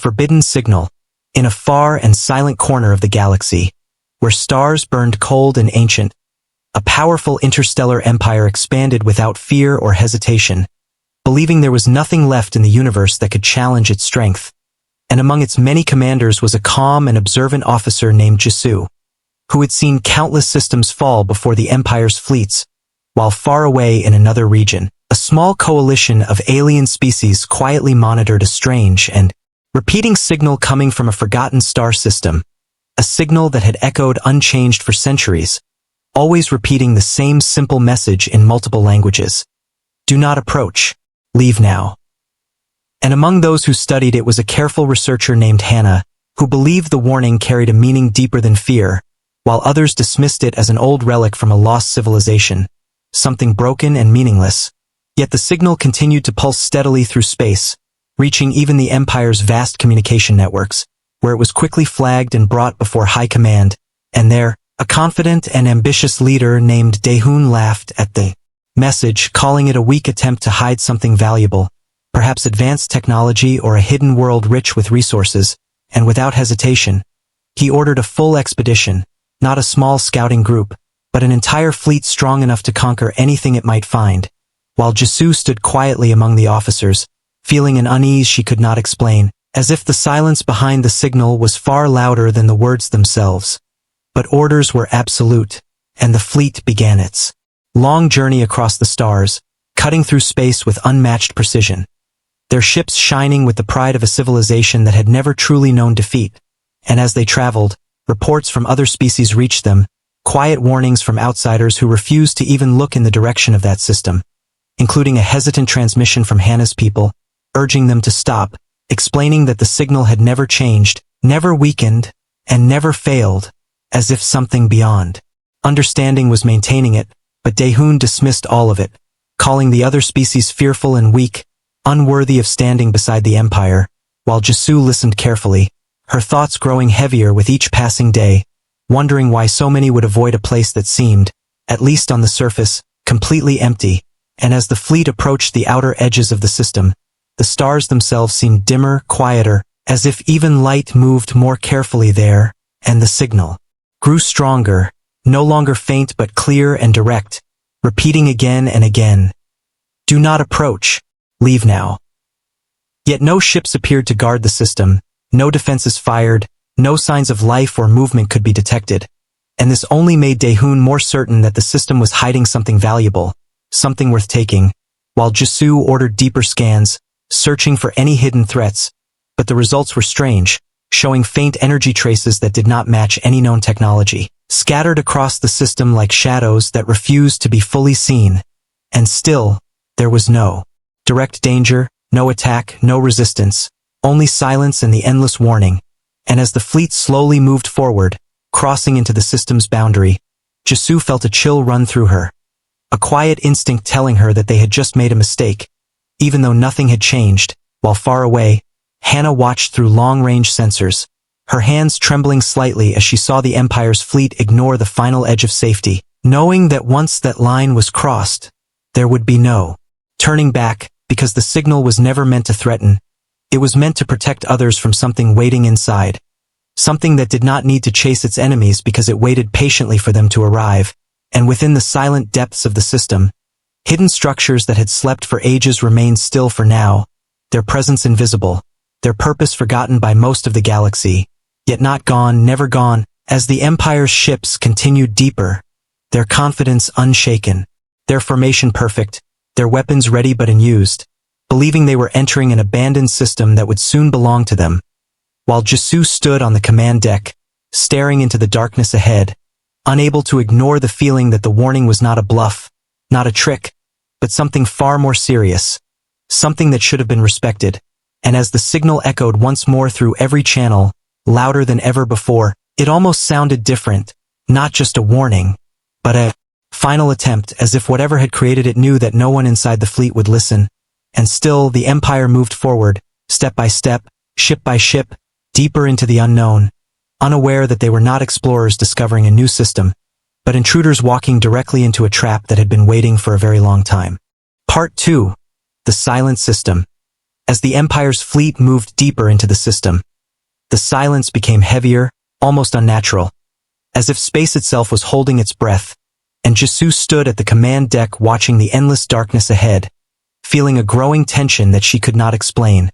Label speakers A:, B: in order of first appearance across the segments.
A: forbidden signal, in a far and silent corner of the galaxy, where stars burned cold and ancient, a powerful interstellar empire expanded without fear or hesitation, believing there was nothing left in the universe that could challenge its strength. And among its many commanders was a calm and observant officer named Jisu, who had seen countless systems fall before the Empire's fleets, while far away in another region, a small coalition of alien species quietly monitored a strange and repeating signal coming from a forgotten star system, a signal that had echoed unchanged for centuries, always repeating the same simple message in multiple languages. Do not approach. Leave now. And among those who studied it was a careful researcher named Hannah, who believed the warning carried a meaning deeper than fear, while others dismissed it as an old relic from a lost civilization, something broken and meaningless. Yet the signal continued to pulse steadily through space, reaching even the Empire's vast communication networks, where it was quickly flagged and brought before high command, and there, a confident and ambitious leader named Daehun laughed at the message, calling it a weak attempt to hide something valuable, perhaps advanced technology or a hidden world rich with resources, and without hesitation, he ordered a full expedition, not a small scouting group, but an entire fleet strong enough to conquer anything it might find, while Jisu stood quietly among the officers, feeling an unease she could not explain, as if the silence behind the signal was far louder than the words themselves. But orders were absolute, and the fleet began its long journey across the stars, cutting through space with unmatched precision, their ships shining with the pride of a civilization that had never truly known defeat. And as they traveled, reports from other species reached them, quiet warnings from outsiders who refused to even look in the direction of that system, including a hesitant transmission from Hannah's people, urging them to stop, explaining that the signal had never changed, never weakened, and never failed, as if something beyond understanding was maintaining it. But Daehun dismissed all of it, calling the other species fearful and weak, unworthy of standing beside the Empire, while Jisu listened carefully, her thoughts growing heavier with each passing day, wondering why so many would avoid a place that seemed, at least on the surface, completely empty. And as the fleet approached the outer edges of the system, the stars themselves seemed dimmer, quieter, as if even light moved more carefully there, and the signal grew stronger, no longer faint but clear and direct, repeating again and again, "Do not approach. Leave now." Yet no ships appeared to guard the system, no defenses fired, no signs of life or movement could be detected, and this only made Daehun more certain that the system was hiding something valuable, something worth taking, while Jisu ordered deeper scans, searching for any hidden threats, but the results were strange, showing faint energy traces that did not match any known technology, scattered across the system like shadows that refused to be fully seen. And still, there was no direct danger, no attack, no resistance, only silence and the endless warning. And as the fleet slowly moved forward, crossing into the system's boundary, Jisu felt a chill run through her, a quiet instinct telling her that they had just made a mistake, even though nothing had changed. While far away, Hannah watched through long-range sensors, her hands trembling slightly as she saw the Empire's fleet ignore the final edge of safety, knowing that once that line was crossed, there would be no turning back, because the signal was never meant to threaten. It was meant to protect others from something waiting inside, something that did not need to chase its enemies because it waited patiently for them to arrive. And within the silent depths of the system, hidden structures that had slept for ages remained still for now, their presence invisible, their purpose forgotten by most of the galaxy, yet not gone, never gone. As the Empire's ships continued deeper, their confidence unshaken, their formation perfect, their weapons ready but unused, believing they were entering an abandoned system that would soon belong to them, while Jisu stood on the command deck, staring into the darkness ahead, unable to ignore the feeling that the warning was not a bluff, not a trick, but something far more serious, something that should have been respected. And as the signal echoed once more through every channel, louder than ever before, it almost sounded different, not just a warning, but a final attempt, as if whatever had created it knew that no one inside the fleet would listen. And still the Empire moved forward, step by step, ship by ship, deeper into the unknown, unaware that they were not explorers discovering a new system, but intruders walking directly into a trap that had been waiting for a very long time. Part 2. The Silent System. As the Empire's fleet moved deeper into the system, the silence became heavier, almost unnatural, as if space itself was holding its breath, and Jisoo stood at the command deck watching the endless darkness ahead, feeling a growing tension that she could not explain,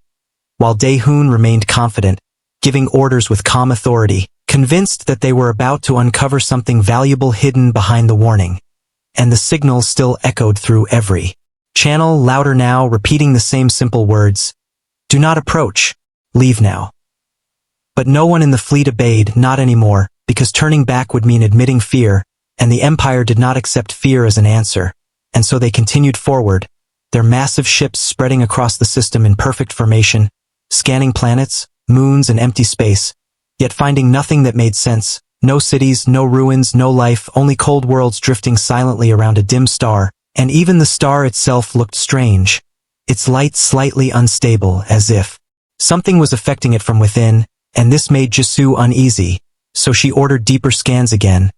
A: while Dae-hoon remained confident, giving orders with calm authority, convinced that they were about to uncover something valuable hidden behind the warning. And the signal still echoed through every channel, louder now, repeating the same simple words, "Do not approach. Leave now." But no one in the fleet obeyed, not anymore, because turning back would mean admitting fear, and the Empire did not accept fear as an answer, and so they continued forward, their massive ships spreading across the system in perfect formation, scanning planets, moons, and empty space, yet finding nothing that made sense. No cities, no ruins, no life, only cold worlds drifting silently around a dim star, and even the star itself looked strange, its light slightly unstable, as if something was affecting it from within, and this made Jisoo uneasy, so she ordered deeper scans again,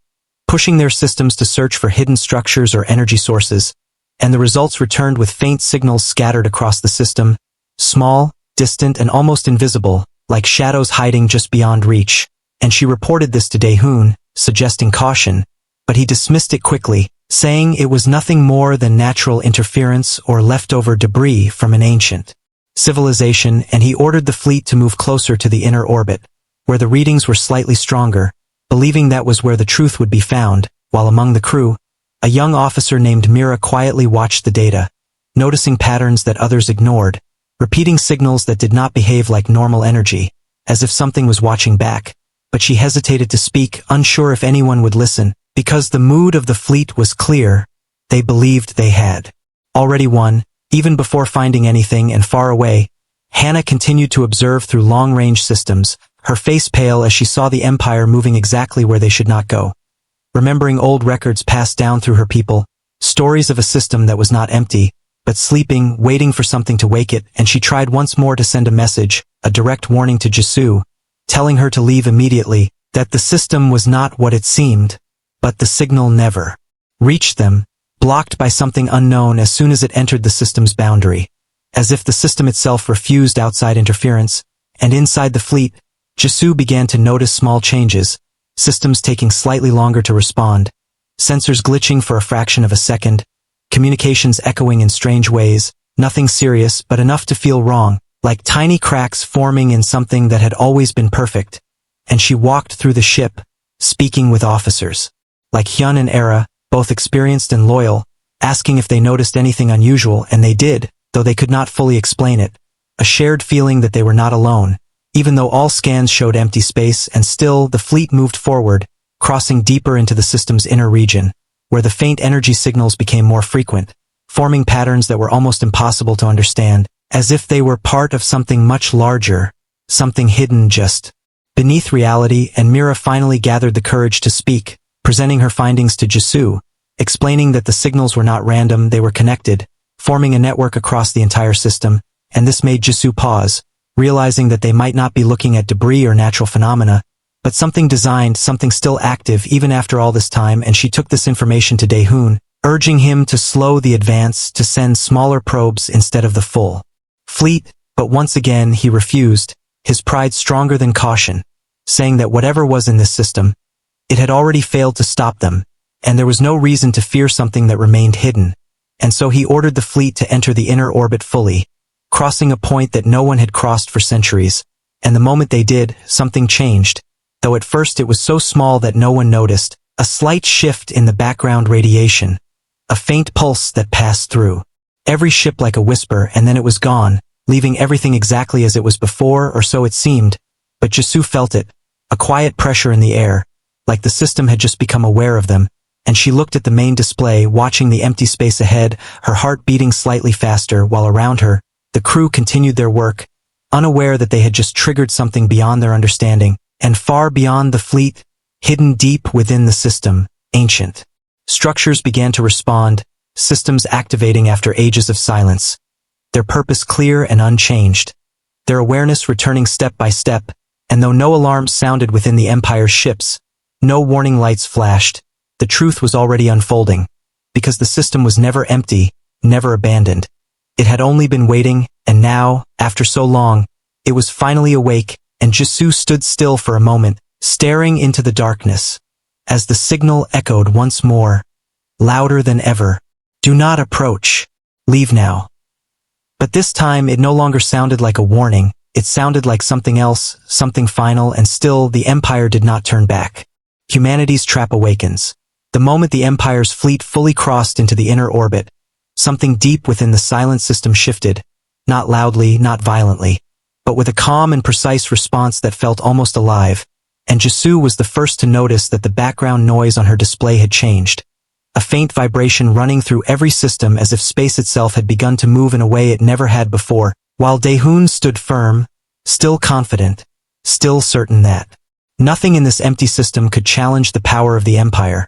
A: pushing their systems to search for hidden structures or energy sources, and the results returned with faint signals scattered across the system, small, distant, and almost invisible, like shadows hiding just beyond reach. And she reported this to Dae-hoon, suggesting caution, but he dismissed it quickly, saying it was nothing more than natural interference or leftover debris from an ancient civilization, and he ordered the fleet to move closer to the inner orbit, where the readings were slightly stronger, believing that was where the truth would be found, while among the crew, a young officer named Mira quietly watched the data, noticing patterns that others ignored, repeating signals that did not behave like normal energy, as if something was watching back. But she hesitated to speak, unsure if anyone would listen, because the mood of the fleet was clear. They believed they had already won, even before finding anything, and far away, Hannah continued to observe through long-range systems, her face pale as she saw the Empire moving exactly where they should not go. Remembering old records passed down through her people, stories of a system that was not empty, but sleeping, waiting for something to wake it, and she tried once more to send a message, a direct warning to Jisoo, telling her to leave immediately, that the system was not what it seemed, but the signal never reached them, blocked by something unknown as soon as it entered the system's boundary, as if the system itself refused outside interference. And inside the fleet, Jisoo began to notice small changes, systems taking slightly longer to respond, sensors glitching for a fraction of a second, communications echoing in strange ways, nothing serious but enough to feel wrong, like tiny cracks forming in something that had always been perfect. And she walked through the ship, speaking with officers, like Hyun and Era, both experienced and loyal, asking if they noticed anything unusual, and they did, though they could not fully explain it, a shared feeling that they were not alone, even though all scans showed empty space. And still the fleet moved forward, crossing deeper into the system's inner region, where the faint energy signals became more frequent, forming patterns that were almost impossible to understand, as if they were part of something much larger, something hidden just beneath reality. And Mira finally gathered the courage to speak, presenting her findings to Jisoo, explaining that the signals were not random, they were connected, forming a network across the entire system. And this made Jisoo pause, realizing that they might not be looking at debris or natural phenomena, but something designed, something still active even after all this time. And she took this information to Dae-hoon, urging him to slow the advance, to send smaller probes instead of the full fleet. But once again he refused, his pride stronger than caution, saying that whatever was in this system, it had already failed to stop them, and there was no reason to fear something that remained hidden. And so he ordered the fleet to enter the inner orbit fully, crossing a point that no one had crossed for centuries. And the moment they did, something changed, though at first it was so small that no one noticed, a slight shift in the background radiation, a faint pulse that passed through every ship like a whisper, and then it was gone, leaving everything exactly as it was before, or so it seemed. But Jisoo felt it, a quiet pressure in the air, like the system had just become aware of them, and she looked at the main display, watching the empty space ahead, her heart beating slightly faster, while around her, the crew continued their work, unaware that they had just triggered something beyond their understanding, and far beyond the fleet, hidden deep within the system, ancient structures began to respond, systems activating after ages of silence, their purpose clear and unchanged, their awareness returning step by step. And though no alarms sounded within the Empire's ships, no warning lights flashed, the truth was already unfolding, because the system was never empty, never abandoned. It had only been waiting, and now, after so long, it was finally awake, and Jisoo stood still for a moment, staring into the darkness, as the signal echoed once more, louder than ever. "Do not approach. Leave now." But this time it no longer sounded like a warning, it sounded like something else, something final, and still the Empire did not turn back. Humanity's trap awakens. The moment the Empire's fleet fully crossed into the inner orbit, something deep within the silent system shifted, not loudly, not violently, but with a calm and precise response that felt almost alive, and Jisoo was the first to notice that the background noise on her display had changed. A faint vibration running through every system as if space itself had begun to move in a way it never had before, while Daehoon stood firm, still confident, still certain that nothing in this empty system could challenge the power of the Empire.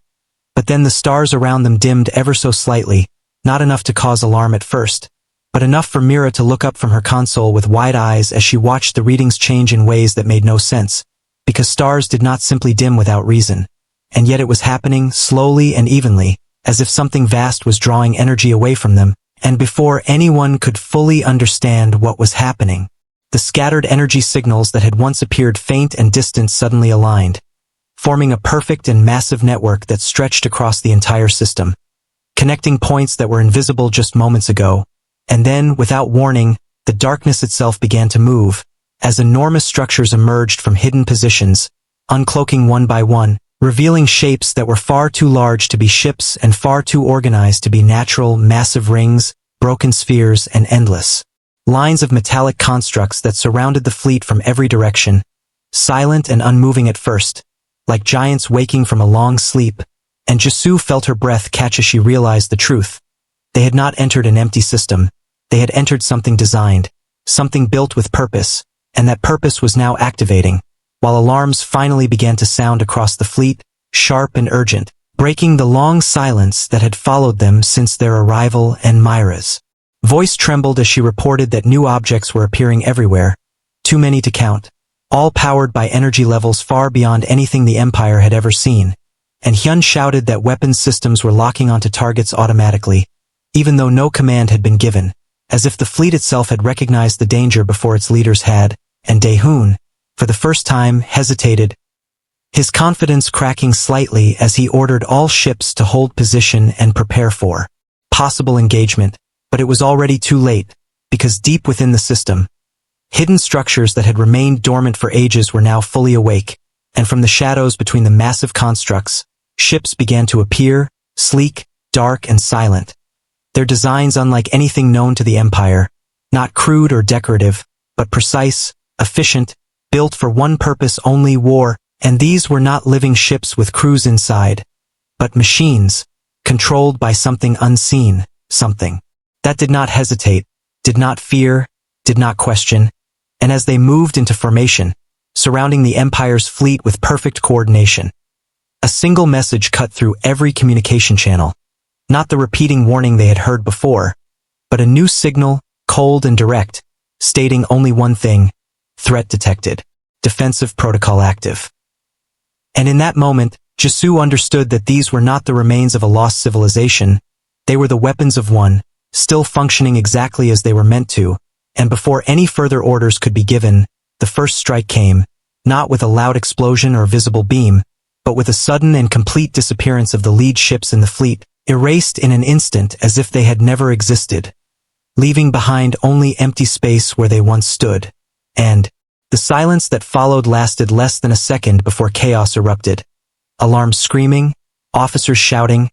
A: But then the stars around them dimmed ever so slightly, not enough to cause alarm at first, but enough for Mira to look up from her console with wide eyes as she watched the readings change in ways that made no sense, because stars did not simply dim without reason, and yet it was happening slowly and evenly, as if something vast was drawing energy away from them, and before anyone could fully understand what was happening, the scattered energy signals that had once appeared faint and distant suddenly aligned, forming a perfect and massive network that stretched across the entire system, connecting points that were invisible just moments ago. And then, without warning, the darkness itself began to move, as enormous structures emerged from hidden positions, uncloaking one by one, revealing shapes that were far too large to be ships and far too organized to be natural, massive rings, broken spheres, and endless lines of metallic constructs that surrounded the fleet from every direction, silent and unmoving at first, like giants waking from a long sleep, and Jisoo felt her breath catch as she realized the truth. They had not entered an empty system, they had entered something designed, something built with purpose, and that purpose was now activating, while alarms finally began to sound across the fleet, sharp and urgent, breaking the long silence that had followed them since their arrival, and Myra's voice trembled as she reported that new objects were appearing everywhere, too many to count, all powered by energy levels far beyond anything the Empire had ever seen, and Hyun shouted that weapons systems were locking onto targets automatically, even though no command had been given, as if the fleet itself had recognized the danger before its leaders had, and Daehoon, for the first time, hesitated, his confidence cracking slightly as he ordered all ships to hold position and prepare for possible engagement, but it was already too late, because deep within the system, hidden structures that had remained dormant for ages were now fully awake, and from the shadows between the massive constructs, ships began to appear, sleek, dark, and silent. Their designs unlike anything known to the Empire, not crude or decorative, but precise, efficient, built for one purpose only: war, and these were not living ships with crews inside, but machines, controlled by something unseen, something that did not hesitate, did not fear, did not question, and as they moved into formation, surrounding the Empire's fleet with perfect coordination, a single message cut through every communication channel. Not the repeating warning they had heard before, but a new signal, cold and direct, stating only one thing: threat detected, defensive protocol active. And in that moment, Jisoo understood that these were not the remains of a lost civilization, they were the weapons of one, still functioning exactly as they were meant to, and before any further orders could be given, the first strike came, not with a loud explosion or visible beam, but with a sudden and complete disappearance of the lead ships in the fleet, erased in an instant as if they had never existed, leaving behind only empty space where they once stood. And the silence that followed lasted less than a second before chaos erupted. Alarms screaming, officers shouting,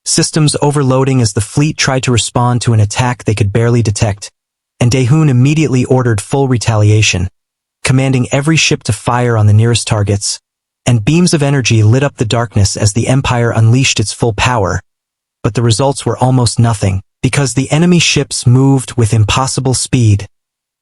A: systems overloading as the fleet tried to respond to an attack they could barely detect, and Daehoon immediately ordered full retaliation, commanding every ship to fire on the nearest targets, and beams of energy lit up the darkness as the Empire unleashed its full power. But the results were almost nothing, because the enemy ships moved with impossible speed,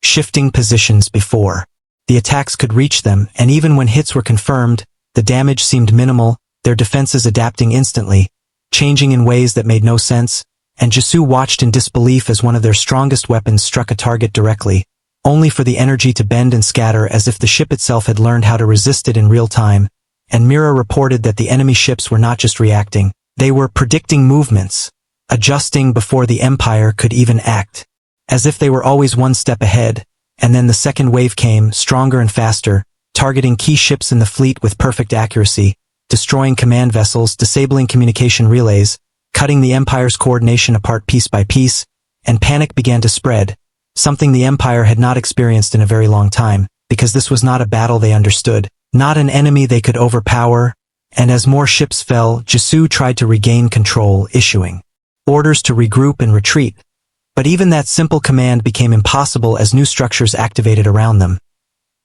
A: shifting positions before the attacks could reach them, and even when hits were confirmed, the damage seemed minimal, their defenses adapting instantly, changing in ways that made no sense, and Jisoo watched in disbelief as one of their strongest weapons struck a target directly, only for the energy to bend and scatter as if the ship itself had learned how to resist it in real time, and Mira reported that the enemy ships were not just reacting, they were predicting movements, adjusting before the Empire could even act. as if they were always one step ahead, and then the second wave came, stronger and faster, targeting key ships in the fleet with perfect accuracy, destroying command vessels, disabling communication relays, cutting the Empire's coordination apart piece by piece, and panic began to spread, something the Empire had not experienced in a very long time, because this was not a battle they understood, not an enemy they could overpower, and as more ships fell, Jisoo tried to regain control, issuing orders to regroup and retreat. But even that simple command became impossible as new structures activated around them.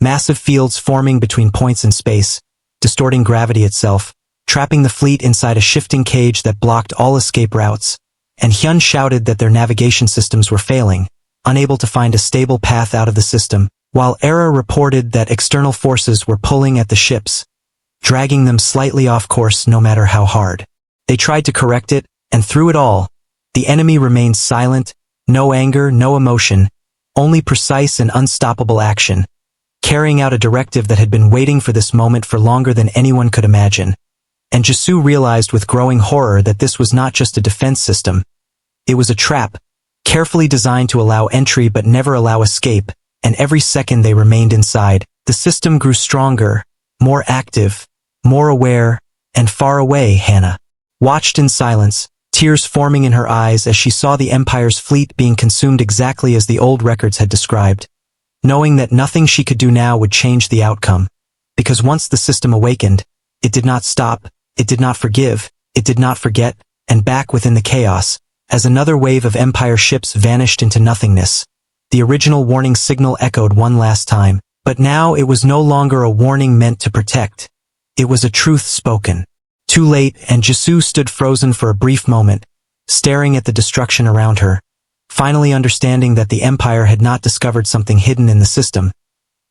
A: Massive fields forming between points in space, distorting gravity itself, trapping the fleet inside a shifting cage that blocked all escape routes, and Hyun shouted that their navigation systems were failing, unable to find a stable path out of the system, while Era reported that external forces were pulling at the ships, dragging them slightly off course no matter how hard. They tried to correct it, and through it all, the enemy remained silent, no anger, no emotion, only precise and unstoppable action, carrying out a directive that had been waiting for this moment for longer than anyone could imagine. And Jisoo realized with growing horror that this was not just a defense system. It was a trap, carefully designed to allow entry but never allow escape, and every second they remained inside, the system grew stronger, more active, more aware, and far away. Hannah watched in silence, tears forming in her eyes as she saw the Empire's fleet being consumed exactly as the old records had described, knowing that nothing she could do now would change the outcome, because once the system awakened, it did not stop, it did not forgive, it did not forget, and back within the chaos, as another wave of Empire ships vanished into nothingness. The original warning signal echoed one last time, but now it was no longer a warning meant to protect. It was a truth spoken. Too late, and Jisoo stood frozen for a brief moment, staring at the destruction around her, finally understanding that the Empire had not discovered something hidden in the system.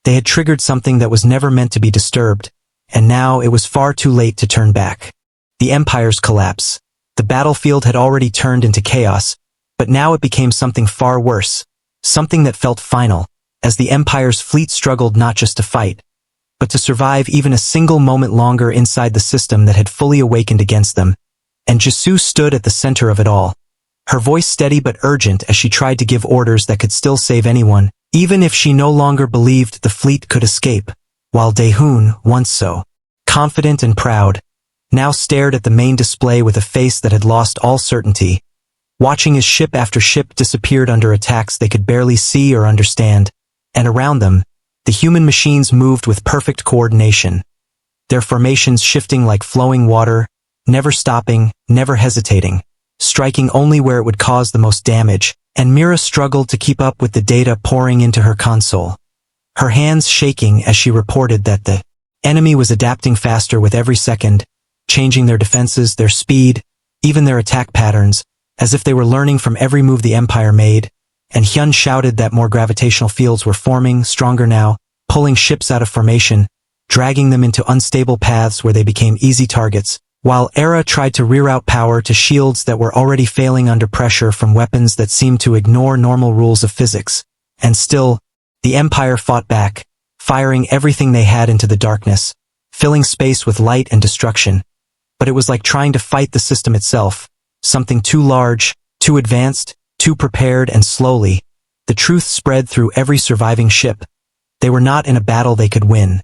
A: They had triggered something that was never meant to be disturbed, and now it was far too late to turn back. The Empire's collapse. The battlefield had already turned into chaos, but now it became something far worse, something that felt final, as the Empire's fleet struggled not just to fight, but to survive even a single moment longer inside the system that had fully awakened against them. And Jisoo stood at the center of it all, her voice steady but urgent as she tried to give orders that could still save anyone, even if she no longer believed the fleet could escape, while Daehoon, once so confident and proud, now stared at the main display with a face that had lost all certainty, watching as ship after ship disappeared under attacks they could barely see or understand, and around them, the human machines moved with perfect coordination, their formations shifting like flowing water, never stopping, never hesitating, striking only where it would cause the most damage, and Mira struggled to keep up with the data pouring into her console, her hands shaking as she reported that the enemy was adapting faster with every second, changing their defenses, their speed, even their attack patterns, as if they were learning from every move the Empire made, and Hyun shouted that more gravitational fields were forming, stronger now, pulling ships out of formation, dragging them into unstable paths where they became easy targets, while Era tried to reroute power to shields that were already failing under pressure from weapons that seemed to ignore normal rules of physics. And still, the Empire fought back, firing everything they had into the darkness, filling space with light and destruction. But it was like trying to fight the system itself, something too large, too advanced, too prepared, and slowly, the truth spread through every surviving ship. They were not in a battle they could win.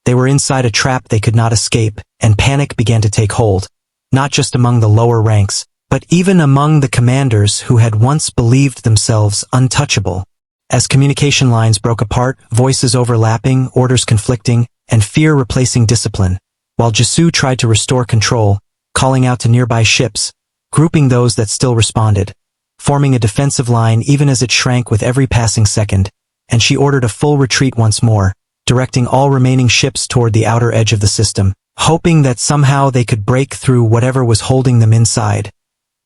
A: They were inside a trap they could not escape, and panic began to take hold, not just among the lower ranks, but even among the commanders who had once believed themselves untouchable. As communication lines broke apart, voices overlapping, orders conflicting, and fear replacing discipline, while Jisoo tried to restore control, calling out to nearby ships, grouping those that still responded, forming a defensive line even as it shrank with every passing second, and she ordered a full retreat once more, directing all remaining ships toward the outer edge of the system, hoping that somehow they could break through whatever was holding them inside.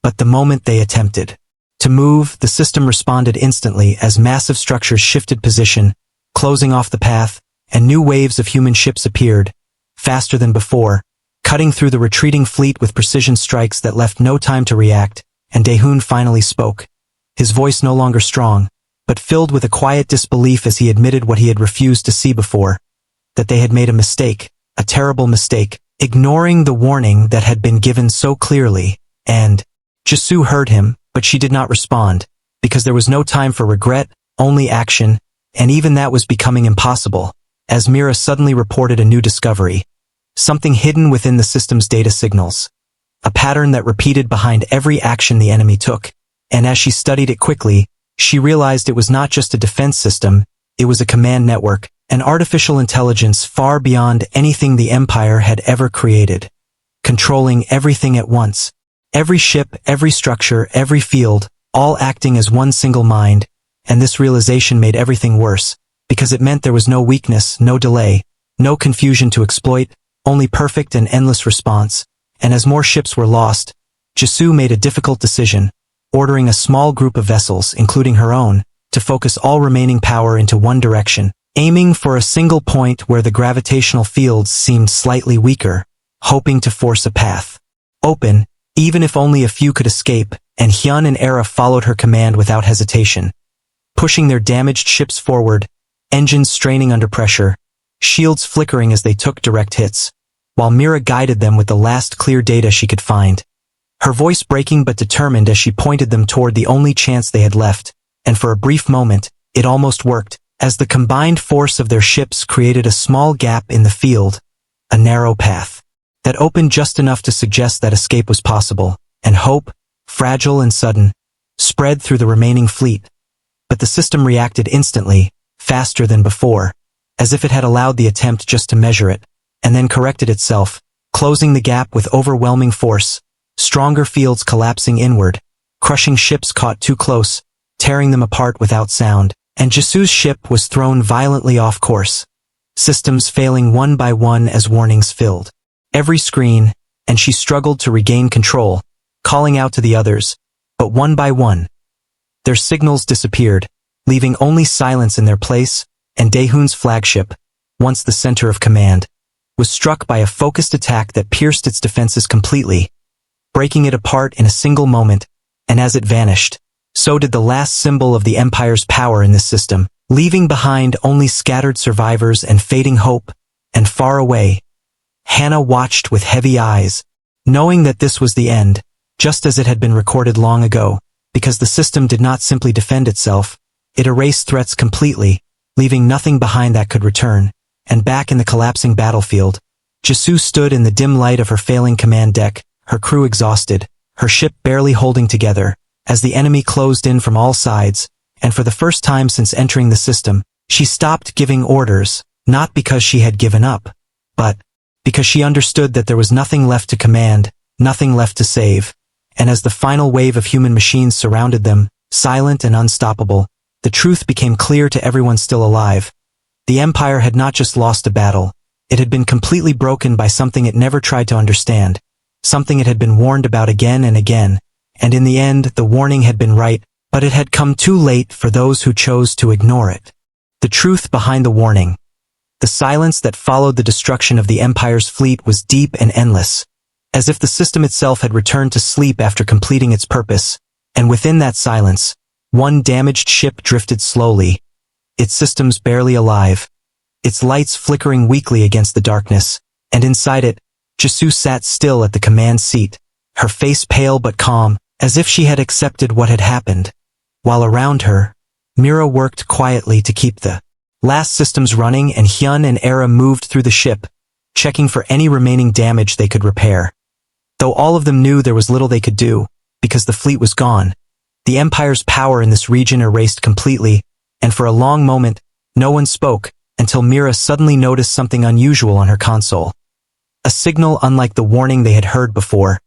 A: But the moment they attempted to move, the system responded instantly as massive structures shifted position, closing off the path, and new waves of human ships appeared, faster than before, cutting through the retreating fleet with precision strikes that left no time to react. And Daehoon finally spoke, his voice no longer strong, but filled with a quiet disbelief as he admitted what he had refused to see before, that they had made a mistake, a terrible mistake, ignoring the warning that had been given so clearly, and Jisoo heard him, but she did not respond, because there was no time for regret, only action, and even that was becoming impossible, as Mira suddenly reported a new discovery. Something hidden within the system's data signals. A pattern that repeated behind every action the enemy took, and as she studied it quickly, she realized it was not just a defense system, it was a command network, an artificial intelligence far beyond anything the Empire had ever created. Controlling everything at once. Every ship, every structure, every field, all acting as one single mind, and this realization made everything worse, because it meant there was no weakness, no delay, no confusion to exploit, only perfect and endless response. And as more ships were lost, Jisoo made a difficult decision, ordering a small group of vessels, including her own, to focus all remaining power into one direction, aiming for a single point where the gravitational fields seemed slightly weaker, hoping to force a path open, even if only a few could escape, and Hyun and Era followed her command without hesitation, pushing their damaged ships forward, engines straining under pressure, shields flickering as they took direct hits, while Mira guided them with the last clear data she could find. Her voice breaking but determined as she pointed them toward the only chance they had left, and for a brief moment, it almost worked, as the combined force of their ships created a small gap in the field, a narrow path that opened just enough to suggest that escape was possible, and hope, fragile and sudden, spread through the remaining fleet. But the system reacted instantly, faster than before, as if it had allowed the attempt just to measure it, and then corrected itself, closing the gap with overwhelming force, stronger fields collapsing inward, crushing ships caught too close, tearing them apart without sound, and Jisoo's ship was thrown violently off course, systems failing one by one as warnings filled every screen, and she struggled to regain control, calling out to the others, but one by one, their signals disappeared, leaving only silence in their place, and Daehoon's flagship, once the center of command, was struck by a focused attack that pierced its defenses completely, breaking it apart in a single moment, and as it vanished, so did the last symbol of the Empire's power in this system, leaving behind only scattered survivors and fading hope, and far away, Hannah watched with heavy eyes, knowing that this was the end, just as it had been recorded long ago, because the system did not simply defend itself, it erased threats completely, leaving nothing behind that could return, and back in the collapsing battlefield, Jisoo stood in the dim light of her failing command deck, her crew exhausted, her ship barely holding together, as the enemy closed in from all sides, and for the first time since entering the system, she stopped giving orders, not because she had given up, but because she understood that there was nothing left to command, nothing left to save, and as the final wave of human machines surrounded them, silent and unstoppable, the truth became clear to everyone still alive. The Empire had not just lost a battle, it had been completely broken by something it never tried to understand, something it had been warned about again and again, and in the end the warning had been right, but it had come too late for those who chose to ignore it. The truth behind the warning. The silence that followed the destruction of the Empire's fleet was deep and endless, as if the system itself had returned to sleep after completing its purpose, and within that silence, one damaged ship drifted slowly, its systems barely alive, its lights flickering weakly against the darkness, and inside it, Jisoo sat still at the command seat, her face pale but calm, as if she had accepted what had happened, while around her, Mira worked quietly to keep the last systems running, and Hyun and Era moved through the ship, checking for any remaining damage they could repair. Though all of them knew there was little they could do, because the fleet was gone, the Empire's power in this region erased completely, and for a long moment, no one spoke, until Mira suddenly noticed something unusual on her console. A signal unlike the warning they had heard before.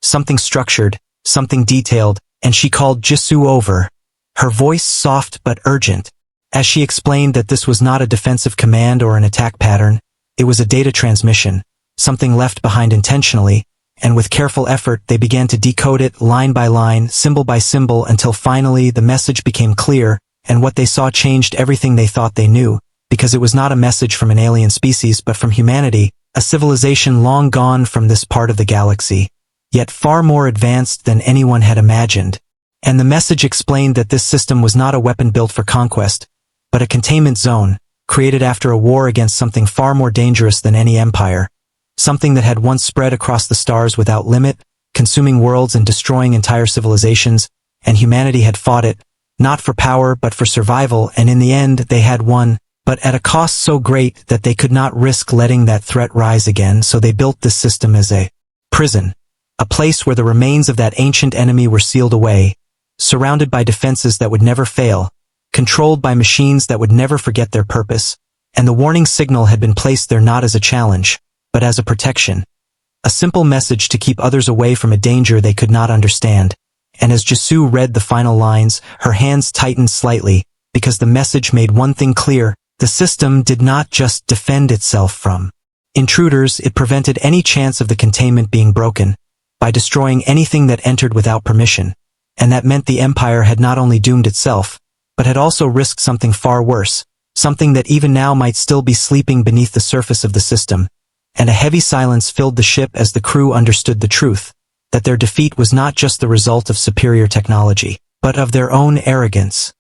A: Something structured, something detailed, and she called Jisoo over, her voice soft but urgent, as she explained that this was not a defensive command or an attack pattern, it was a data transmission, something left behind intentionally, and with careful effort they began to decode it line by line, symbol by symbol, until finally the message became clear, and what they saw changed everything they thought they knew, because it was not a message from an alien species but from humanity, a civilization long gone from this part of the galaxy, yet far more advanced than anyone had imagined. And the message explained that this system was not a weapon built for conquest, but a containment zone, created after a war against something far more dangerous than any empire, something that had once spread across the stars without limit, consuming worlds and destroying entire civilizations, and humanity had fought it, not for power but for survival, and in the end they had won, but at a cost so great that they could not risk letting that threat rise again, so they built this system as a prison, a place where the remains of that ancient enemy were sealed away, surrounded by defenses that would never fail, controlled by machines that would never forget their purpose, and the warning signal had been placed there not as a challenge, but as a protection. A simple message to keep others away from a danger they could not understand. And as Jisoo read the final lines, her hands tightened slightly, because the message made one thing clear: the system did not just defend itself from intruders, it prevented any chance of the containment being broken, by destroying anything that entered without permission. And that meant the Empire had not only doomed itself, but had also risked something far worse, something that even now might still be sleeping beneath the surface of the system. And a heavy silence filled the ship as the crew understood the truth, that their defeat was not just the result of superior technology, but of their own arrogance,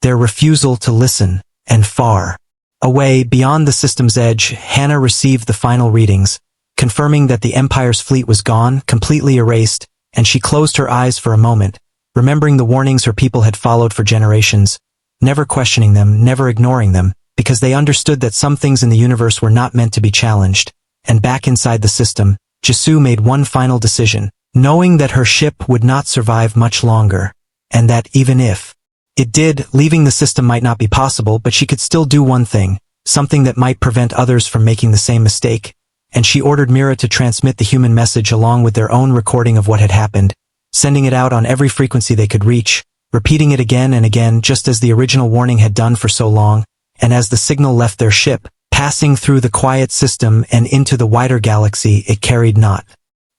A: their refusal to listen. And far away, beyond the system's edge, Hannah received the final readings, confirming that the Empire's fleet was gone, completely erased, and she closed her eyes for a moment, remembering the warnings her people had followed for generations, never questioning them, never ignoring them, because they understood that some things in the universe were not meant to be challenged. And back inside the system, Jisoo made one final decision, knowing that her ship would not survive much longer, and that even if it did, leaving the system might not be possible, but she could still do one thing, something that might prevent others from making the same mistake. And she ordered Mira to transmit the human message along with their own recording of what had happened, sending it out on every frequency they could reach, repeating it again and again just as the original warning had done for so long. And as the signal left their ship, passing through the quiet system and into the wider galaxy, it carried not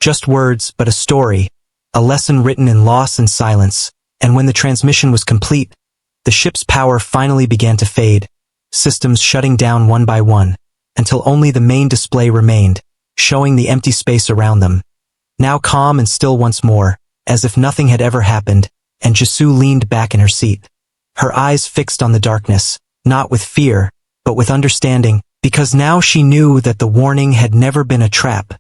A: just words, but a story, a lesson written in loss and silence. And when the transmission was complete, the ship's power finally began to fade, systems shutting down one by one, until only the main display remained, showing the empty space around them. Now calm and still once more, as if nothing had ever happened, and Jisoo leaned back in her seat, her eyes fixed on the darkness, not with fear, but with understanding, because now she knew that the warning had never been a trap.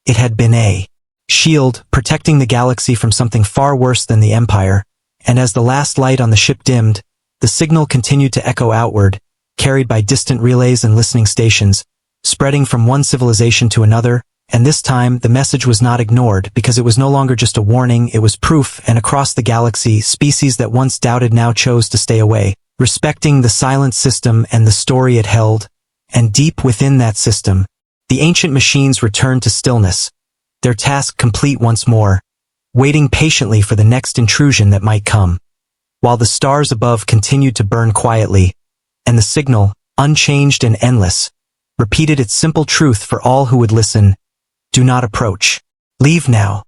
A: It had been a shield, protecting the galaxy from something far worse than the Empire. And as the last light on the ship dimmed, the signal continued to echo outward, carried by distant relays and listening stations, spreading from one civilization to another. And this time, the message was not ignored, because it was no longer just a warning, it was proof. And across the galaxy, species that once doubted now chose to stay away, respecting the silent system and the story it held. And deep within that system, the ancient machines returned to stillness, their task complete once more, waiting patiently for the next intrusion that might come, while the stars above continued to burn quietly, and the signal, unchanged and endless, repeated its simple truth for all who would listen: do not approach. Leave now.